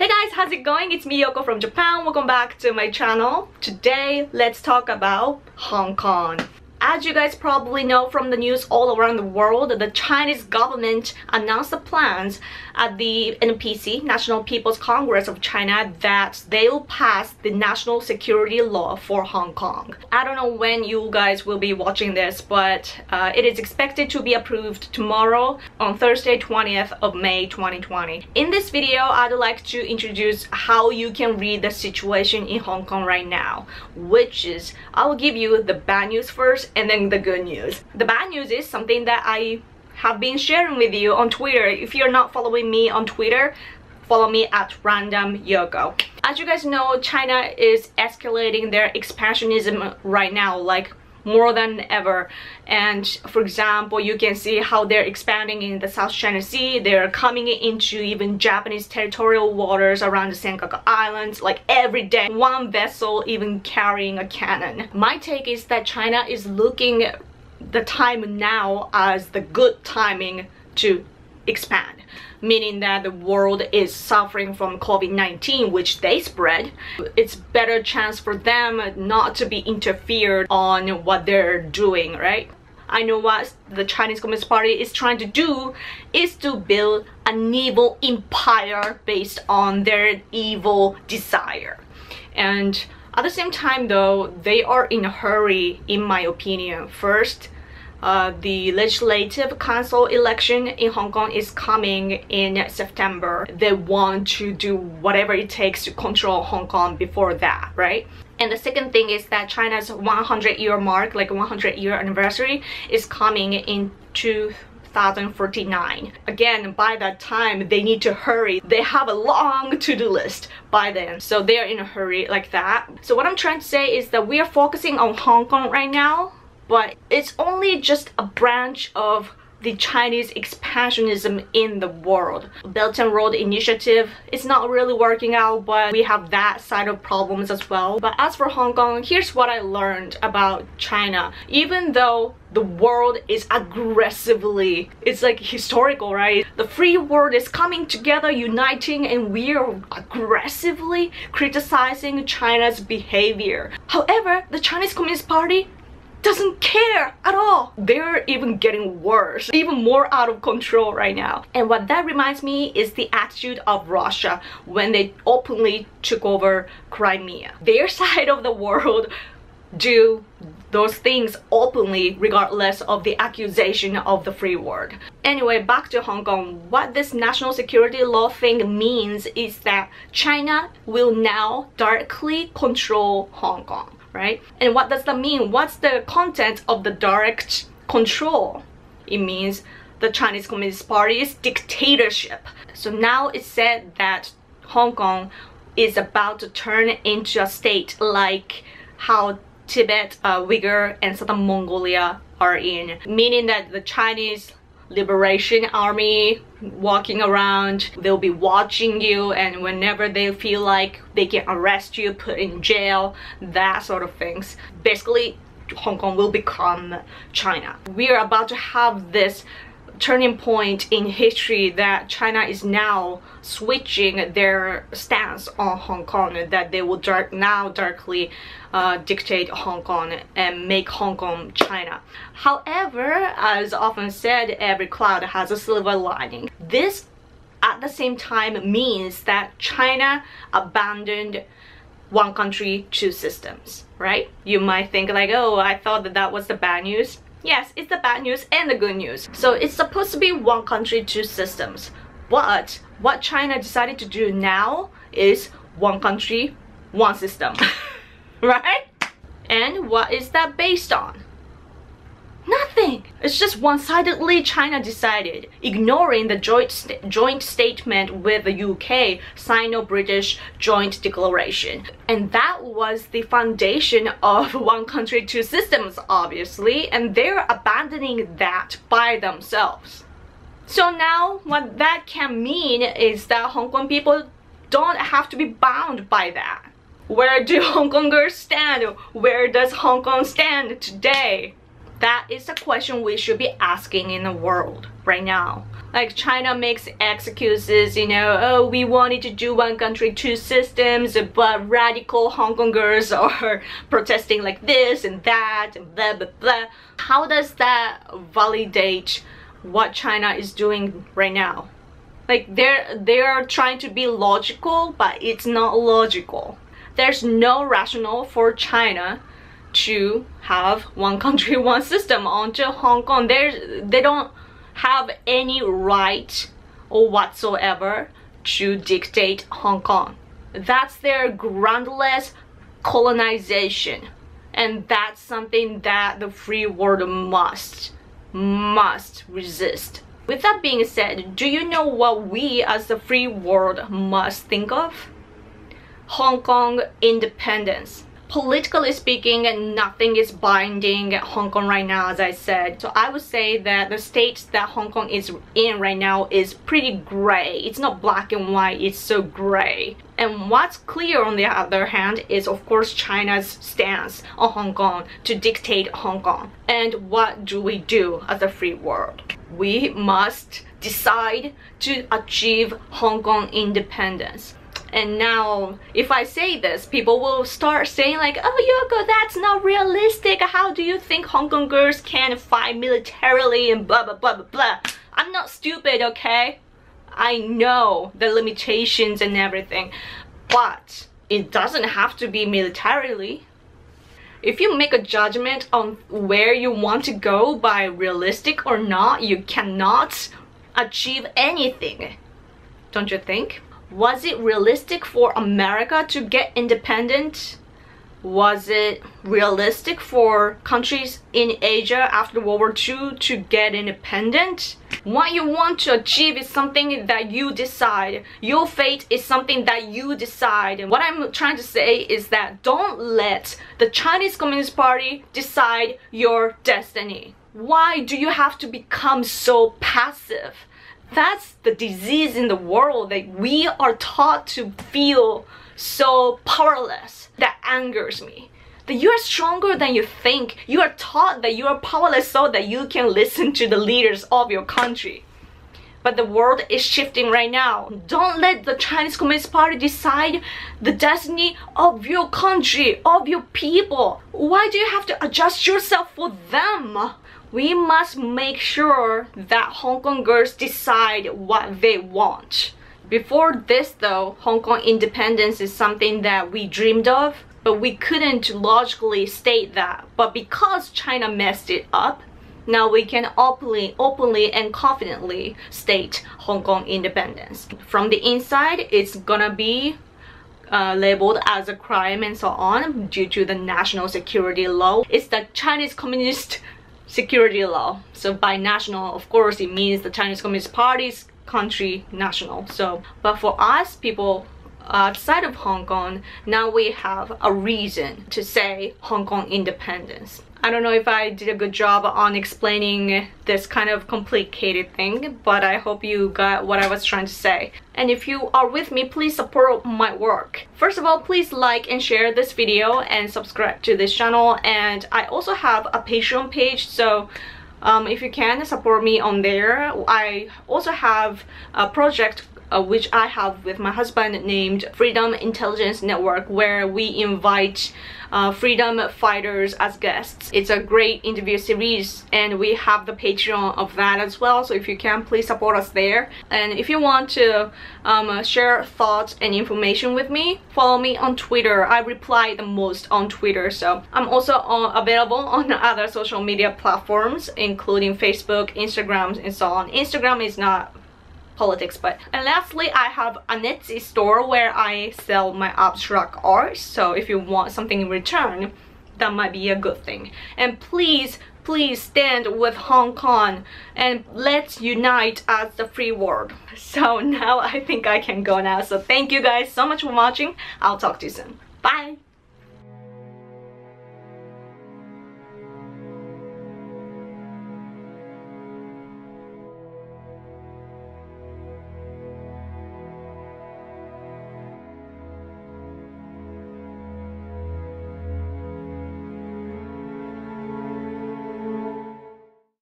Hey guys, how's it going? It's me, Yoko from Japan. Welcome back to my channel. Today, let's talk about Hong Kong. As you guys probably know from the news all around the world, the Chinese government announced the plans at the NPC, National People's Congress of China, that they will pass the national security law for Hong Kong. I don't know when you guys will be watching this, but it is expected to be approved tomorrow on Thursday, 20th of May 2020. In this video, I'd like to introduce how you can read the situation in Hong Kong right now, which is, I will give you the bad news first and then the good news. The bad news is something that I have been sharing with you on Twitter. If you're not following me on Twitter, follow me at Random Yoko. As you guys know, China is escalating their expansionism right now, like more than ever. And for example, you can see how they're expanding in the South China Sea. They're coming into even Japanese territorial waters around the Senkaku Islands, like every day, one vessel even carrying a cannon. My take is that China is looking at the time now as the good timing to expand, meaning that the world is suffering from COVID-19, which they spread. It's better chance for them not to be interfered on what they're doing, right? I know what the Chinese Communist Party is trying to do is to build an evil empire based on their evil desire. And at the same time though, they are in a hurry, in my opinion. First, the Legislative Council election in Hong Kong is coming in September. They want to do whatever it takes to control Hong Kong before that, right? And the second thing is that China's 100-year mark, like 100-year anniversary, is coming in 2049. Again, by that time, they need to hurry. They have a long to-do list by then, so they're in a hurry like that. So what I'm trying to say is that we are focusing on Hong Kong right now, but it's only just a branch of the Chinese expansionism in the world. Belt and Road Initiative is not really working out, but we have that side of problems as well. But as for Hong Kong, here's what I learned about China. Even though the world is aggressively, it's like historical, right? The free world is coming together, uniting, and we are aggressively criticizing China's behavior. However, the Chinese Communist Party doesn't care at all. They're even getting worse, even more out of control right now. And what that reminds me is the attitude of Russia when they openly took over Crimea. Their side of the world do those things openly regardless of the accusation of the free world. Anyway, back to Hong Kong. What this national security law thing means is that China will now directly control Hong Kong, right? And what does that mean? What's the content of the direct control? It means the Chinese Communist Party's dictatorship. So now it's said that Hong Kong is about to turn into a state like how Tibet, Uyghur, and Southern Mongolia are in, meaning that the Chinese Liberation Army walking around, they'll be watching you, and whenever they feel like they can arrest you, put in jail, that sort of things. Basically, Hong Kong will become China. We are about to have this turning point in history that China is now switching their stance on Hong Kong, that they will now directly dictate Hong Kong and make Hong Kong China. However, as often said, every cloud has a silver lining. This at the same time means that China abandoned one country, two systems, right? You might think like, oh, I thought that that was the bad news. Yes, it's the bad news and the good news. So it's supposed to be one country, two systems. But what China decided to do now is one country, one system. Right? And what is that based on? Nothing. It's just one-sidedly China decided, ignoring the joint statement with the UK, Sino-British Joint Declaration. And that was the foundation of one country, two systems, obviously, and they're abandoning that by themselves. So now what that can mean is that Hong Kong people don't have to be bound by that. Where do Hong Kongers stand? Where does Hong Kong stand today? That is a question we should be asking in the world right now. Like China makes excuses, you know, oh, we wanted to do one country, two systems, but radical Hong Kongers are protesting like this and that and blah blah blah. How does that validate what China is doing right now? Like they're trying to be logical, but it's not logical. There's no rationale for China to have one country, one system onto Hong Kong. They don't have any right or whatsoever to dictate Hong Kong. That's their groundless colonization, and that's something that the free world must resist. With that being said, do you know what we as the free world must think of? Hong Kong independence. Politically speaking, nothing is binding Hong Kong right now, as I said. So I would say that the state that Hong Kong is in right now is pretty gray. It's not black and white, it's so gray. And what's clear on the other hand is of course China's stance on Hong Kong to dictate Hong Kong. And what do we do as a free world? We must decide to achieve Hong Kong independence. And now, if I say this, people will start saying like, oh Yoko, that's not realistic. How do you think Hong Kongers can fight militarily and blah blah blah blah blah. I'm not stupid, okay? I know the limitations and everything, but it doesn't have to be militarily. If you make a judgment on where you want to go by realistic or not, you cannot achieve anything. Don't you think? Was it realistic for America to get independent? Was it realistic for countries in Asia after World War II to get independent? What you want to achieve is something that you decide. Your fate is something that you decide. And what I'm trying to say is that don't let the Chinese Communist Party decide your destiny. Why do you have to become so passive? That's the disease in the world, that we are taught to feel so powerless. That angers me. That you are stronger than you think. You are taught that you are powerless so that you can listen to the leaders of your country. But the world is shifting right now. Don't let the Chinese Communist Party decide the destiny of your country, of your people. Why do you have to adjust yourself for them? We must make sure that Hong Kongers decide what they want. Before this though, Hong Kong independence is something that we dreamed of, but we couldn't logically state that. But because China messed it up, now we can openly and confidently state Hong Kong independence. From the inside, it's gonna be labeled as a crime and so on due to the national security law. It's the Chinese Communist security law. So by national, of course, it means the Chinese Communist Party's country national. So, but for us, people outside of Hong Kong, now we have a reason to say Hong Kong independence. I don't know if I did a good job on explaining this kind of complicated thing, but I hope you got what I was trying to say. And if you are with me, please support my work. First of all, please like and share this video and subscribe to this channel. And I also have a Patreon page, so if you can support me on there. I also have a project which I have with my husband named Freedom Intelligence Network, where we invite freedom fighters as guests. It's a great interview series, and we have the Patreon of that as well, so if you can, please support us there. And if you want to share thoughts and information with me, follow me on Twitter. I reply the most on Twitter, so I'm also available on other social media platforms, including Facebook, Instagram, and so on. Instagram is not politics, but. And lastly, I have an Etsy store where I sell my abstract art, so if you want something in return, that might be a good thing. And please stand with Hong Kong and let's unite as the free world. So now I think I can go now. So thank you guys so much for watching. I'll talk to you soon. Bye.